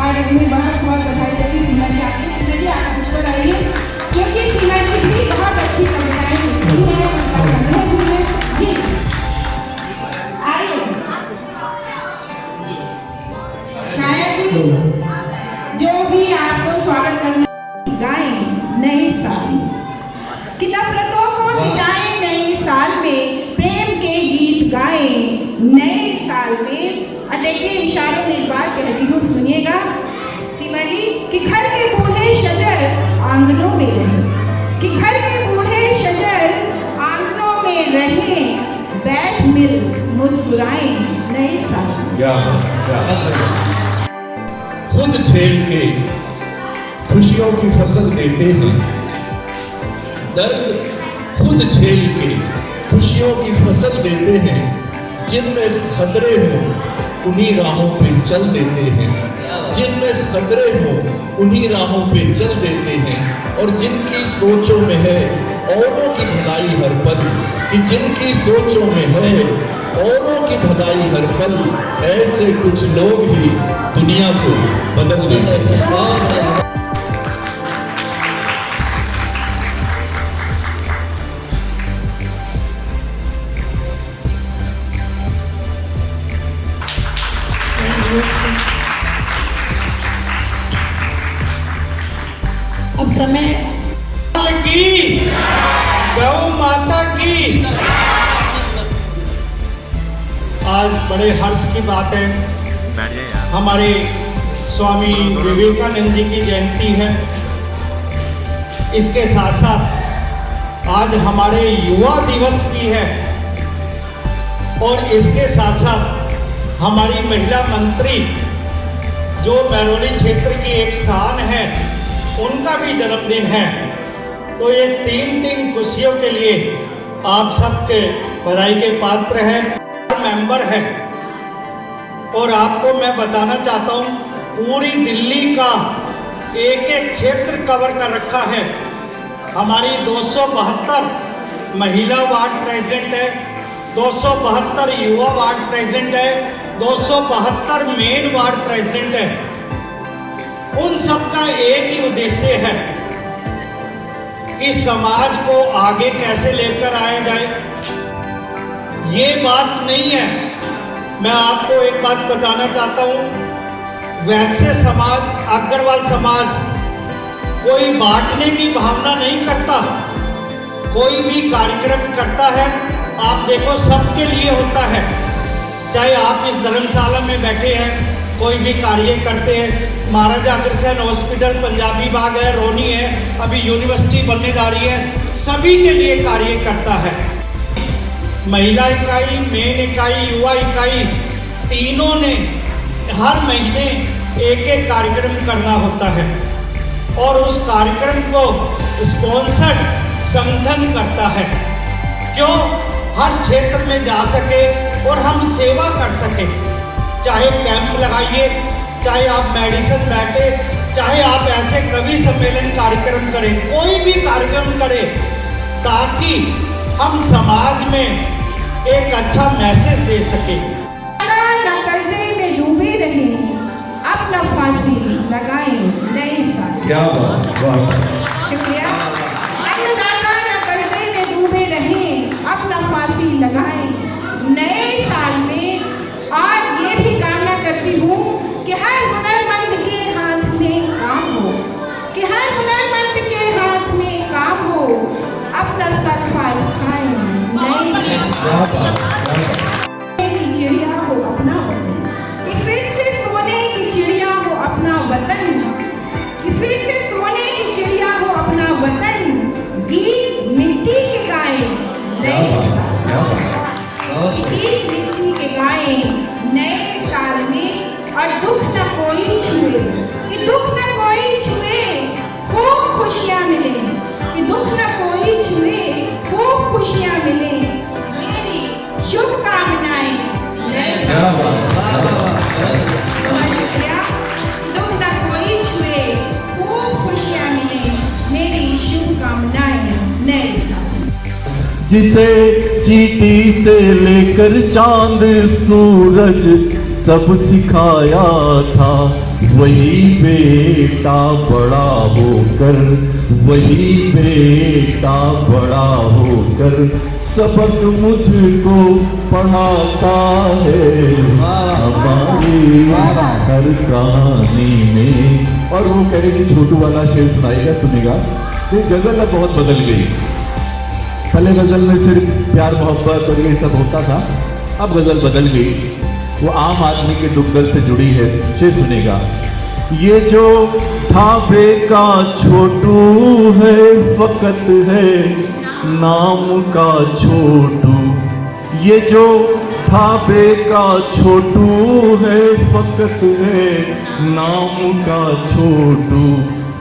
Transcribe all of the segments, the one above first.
और अपनी बहुत बहुत बधाई देती हूँ सीमा जी आपकी। सीमा जी आप मुझ पर आइए, क्योंकि सीमा जी भी बहुत अच्छी कविताएं लिखती हैं, उनका संग्रह भी है। जी आइए। शायद जो भी आपको स्वागत करने गाएं नए साल की नफरतों को मिटाएं, नए साल में प्रेम के गीत गाएं, नए साल में। देखिए इशारों में एक बात कहती हूँ, सुनिएगा सीमा जी, कि घर के बूढ़े शजर आंगनों में रहे, कि घर के बूढ़े शजर आंगनों में रहे, बैठ मिल मुस्कुराएं नए साल। क्या खुद झेल के खुशियों की फसल देते हैं, दर्द खुद झेल के खुशियों की फसल देते हैं, जिनमें खतरे हों उन्हीं राहों पे चल देते हैं, जिनमें खतरे हों उन्हीं राहों पे चल देते हैं। और जिनकी सोचों में है औरों की भलाई हर पल, कि जिनकी सोचों में है औरों की भलाई हर पल, ऐसे कुछ लोग ही दुनिया को बदल देते हैं। अब समय की गौ माता की। आज बड़े हर्ष की बात है, हमारे स्वामी विवेकानंद जी की जयंती है। इसके साथ साथ आज हमारे युवा दिवस भी है और इसके साथ साथ हमारी महिला मंत्री जो बैरोली क्षेत्र की एक शान है, उनका भी जन्मदिन है। तो ये तीन खुशियों के लिए आप सबके बधाई के पात्र हैं, मेंबर है। और आपको मैं बताना चाहता हूँ, पूरी दिल्ली का एक क्षेत्र कवर कर रखा है। हमारी 272 महिला वार्ड प्रेजेंट है, 272 युवा वार्ड प्रेजेंट है, 272 मेन वार्ड प्रेजेंट है। उन सबका एक ही उद्देश्य है कि समाज को आगे कैसे लेकर आया जाए। ये बात नहीं है, मैं आपको एक बात बताना चाहता हूँ, वैसे समाज, अग्रवाल समाज कोई बांटने की भावना नहीं करता। कोई भी कार्यक्रम करता है, आप देखो सबके लिए होता है। चाहे आप इस धर्मशाला में बैठे हैं, कोई भी कार्य करते हैं, महाराजा अग्रसेन हॉस्पिटल, पंजाबी बाग है, रोनी है, अभी यूनिवर्सिटी बनने जा रही है, सभी के लिए कार्य करता है। महिला इकाई, मेन इकाई, युवा इकाई, तीनों ने हर महीने एक कार्यक्रम करना होता है और उस कार्यक्रम को स्पॉन्सर संगठन करता है, क्यों? हर क्षेत्र में जा सके और हम सेवा कर सके। चाहे कैंप लगाइए, चाहे आप मेडिसिन बैठे, चाहे आप ऐसे कवि सम्मेलन कार्यक्रम करें, कोई भी कार्यक्रम करें, ताकि हम समाज में एक अच्छा मैसेज दे सके। न कर्जे में डूबे रहे, अपना फांसी लगाए नए साल। क्या बात, शुक्रिया। अन्नदाता न कर्जे में डूबे रहे, अपना फांसी लगाए नए साल में। और ये भी कामना करती हूँ कि हर हुनरमंद के हाथ में काम हो, कि हर हुनरमंद के हाथ में काम हो, अपना सरफराज खाए नए की चिड़िया हो अपना वतन, कि फिर से सोने की चिड़िया हो अपना वतन, कि फिर से सोने की चिड़िया हो अपना वतन, गीत मिट्टी के गाए नए साल, गीत मिट्टी के गाए नए साल में। और दुख न कोई छुए, कि दुख न कोई छुए, खूब खुशियाँ मिले, कि दुख न कोई छुए, खूब खुशियाँ मिले, मेरी शुभकामनाएं नए साल। दुख न कोई छुए, खूब खुशियाँ मिले, मेरी शुभकामनाएं नए साल। जिसे चींटी से लेकर चांद सूरज सब सिखाया था, वही बेटा बड़ा होकर, वही बेटा बड़ा होकर सबक मुझको पढ़ाता है हमारी हर कहानी में। और वो कह रहे कि छोटू वाला शेर सुनाएगा, सुनेगा। ये गजल अब बहुत बदल गई। पहले गजल में सिर्फ प्यार मोहब्बत और ये सब होता था, अब गजल बदल गई, वो आम आदमी के दुख दर्द से जुड़ी है। शेर सुनेगा। ये जो ढाबे का छोटू है, फकत है नाम का छोटू। ये जो ढाबे का छोटू है, फकत है नाम का छोटू।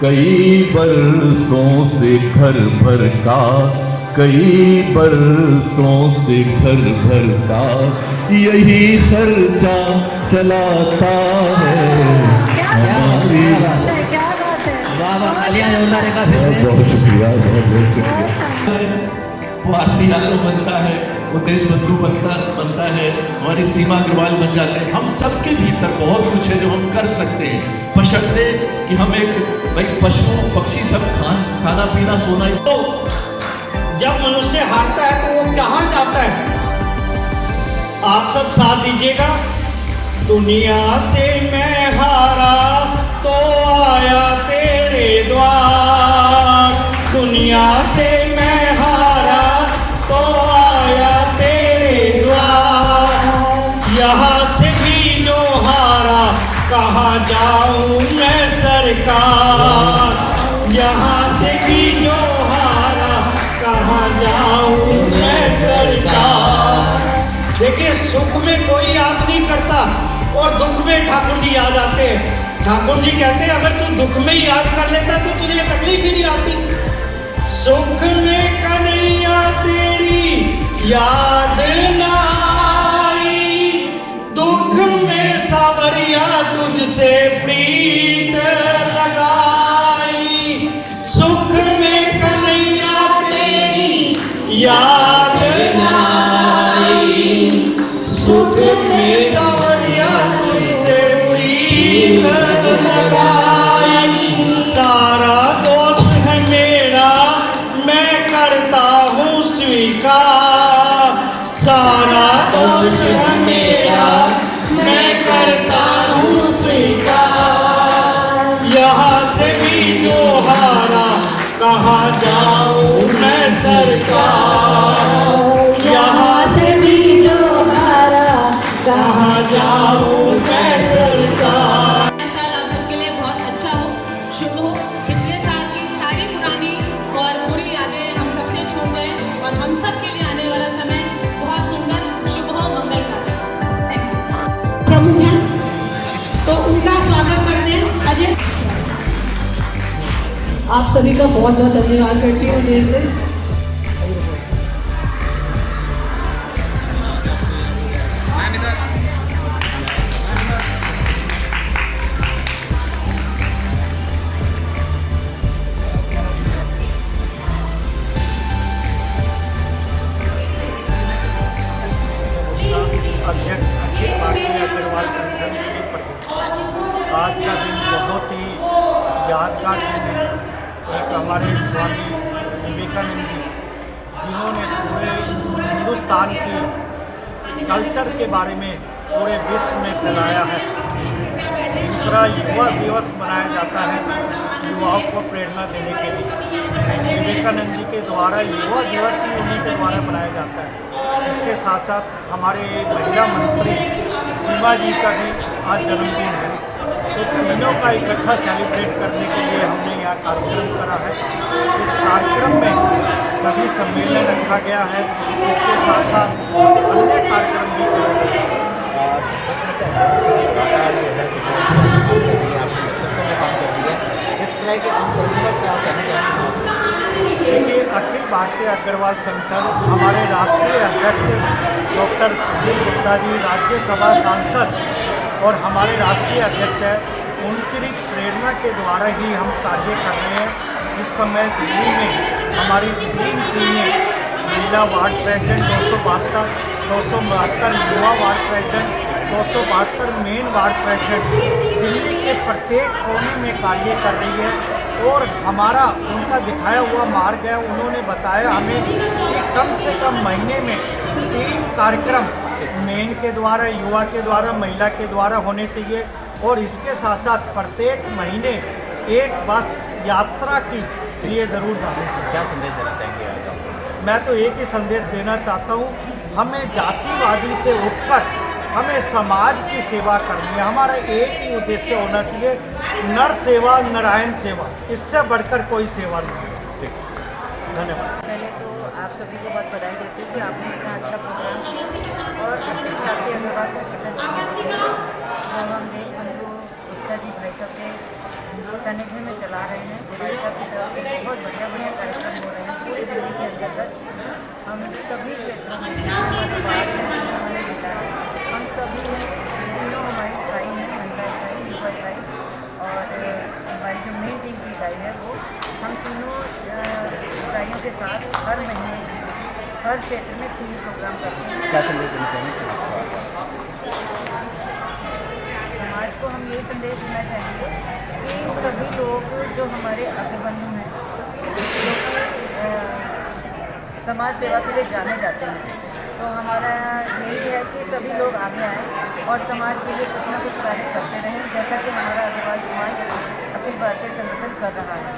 कई बरसों से घर भर का, कई बरसों से घर भर का यही खर्चा चलाता है हमारी। बहुत शुक्रिया, बहुत शुक्रिया। वो आरती यादव बनता है, वो देश बंधु बनता है, हमारी सीमा अग्रवाल बन जाते हैं। हम सबके भीतर बहुत कुछ है जो हम कर सकते हैं, बशर्ते कि हम एक भाई पशु पक्षी सब खाना पीना सोना। तो जब मनुष्य हारता है तो वो कहाँ जाता है? आप सब साथ दीजिएगा। दुनिया से मैं हारा तो आया तेरे द्वार, दुनिया से मैं हारा तो आया तेरे द्वार। यहाँ से भी जो हारा कहाँ जाऊं मैं सरकार, यहाँ से भी जो हारा कहाँ जाऊं मैं सरकार। देखिए, सुख में कोई याद नहीं करता और दुख में ठाकुर जी याद आते हैं। ठाकुर जी कहते हैं अगर तू दुख में याद कर लेता तो तुझे तकलीफ ही नहीं आती। सुख में कन्हैया तेरी याद ना आई, दुख में सावरिया तुझसे प्रीत लगाई। सुख में कन्हैया तेरी याद ना आई, सुख में सावरिया तुझसे प्रीत लगाई। सारा दोष है मेरा मैं करता हूँ स्वीकार, सारा दोष है मेरा मैं करता हूँ स्वीकार। यहाँ से भी जो हारा कहाँ जाऊँ मैं सरकार, यहाँ से भी जो हारा कहाँ जाऊँ मैं सरकार। साल आप सबके लिए बहुत अच्छा हो, शुभ हो। पिछले साल की सारी पुरानी और बुरी यादें हम सबसे छूट जाए और हम सब के लिए आने वाला समय बहुत सुंदर, शुभ हो, मंगलकारी। प्रमुख हैं तो उनका स्वागत करते हैं। अजय, आप सभी का बहुत बहुत धन्यवाद करती हूँ दिल से। अध्यक्ष अखिल भारतीय अग्रवाल संगठन के प्रति आज का दिन बहुत ही यादगार दिन है। एक हमारे स्वामी विवेकानंद जी जिन्होंने पूरे हिंदुस्तान की कल्चर के बारे में पूरे विश्व में फैलाया है। दूसरा युवा दिवस मनाया जाता है युवाओं को प्रेरणा देने के लिए। विवेकानंद जी के द्वारा युवा दिवस ही उन्हीं के द्वारा मनाया जाता है। इसके साथ साथ हमारे महिला मंत्री सीमा जी का भी आज जन्मदिन है। तो तीनों का इकट्ठा सेलिब्रेट करने के लिए हमने यहाँ कार्यक्रम करा है। इस कार्यक्रम में कवि सम्मेलन रखा गया है, इसके साथ साथ अन्य कार्यक्रम भी किए गए हैं। देखिए, अखिल भारतीय अग्रवाल संगठन हमारे राष्ट्रीय अध्यक्ष डॉक्टर सुशील गुप्ता जी राज्यसभा सांसद और हमारे राष्ट्रीय अध्यक्ष हैं, उनकी प्रेरणा के द्वारा ही हम कार्य कर रहे हैं। इस समय दिल्ली में हमारी ड्रीम टीम में महिला वार्ड प्रेसिडेंट 272 युवा ward president 272 main ward president Delhi के प्रत्येक कोने में कार्य कर रही है। और हमारा उनका दिखाया हुआ मार्ग है। उन्होंने बताया हमें कि कम से कम महीने में 3 कार्यक्रम मेन के द्वारा, युवा के द्वारा, महिला के द्वारा होने चाहिए। और इसके साथ साथ प्रत्येक महीने एक बस यात्रा की लिए ज़रूर जाना। क्या संदेश देना चाहेंगे आज आप? मैं तो एक ही संदेश देना चाहता हूँ, हमें जातिवादी से उठकर हमें समाज की सेवा करनी है। हमारा एक ही उद्देश्य होना चाहिए, नर सेवा नारायण सेवा, इससे बढ़कर कोई सेवा नहीं। धन्यवाद। पहले तो आप सभी को बहुत बधाई देती हूँ कि आपने इतना अच्छा प्रोग्राम किया और अखिल भारतीय अग्रवाल संगठन जो हम देश बंधु गुप्ता जी भाई साहब के सानिध्य में चला रहे हैं। भाई साहब की तरफ से बहुत बढ़िया बढ़िया कार्यक्रम हो रहे हैं पूरी दिल्ली के अंतर्गत। हम सभी क्षेत्रों में हमारे बाहर से हमारे जिला है, हम सभी तीनों हमारी इकाई है, महिला इकाई, युवा इकाई और हमारी जो मेन टीम की इकाई है वो, हम तीनों इकाइयों के साथ हर महीने हर क्षेत्र में 3 प्रोग्राम करते हैं। क्या संदेश देना चाहेंगे? समाज को हम ये संदेश देना चाहेंगे कि सभी लोग जो हमारे अग्रबंधु हैं, जो समाज सेवा के लिए जाने जाते हैं, तो हमारा यही है कि सभी लोग आगे आएँ और समाज के लिए कुछ ना कुछ कार्य करते रहें, जैसा कि हमारा अग्रवाल समाज अखिल भारतीय संगठन कर रहा है।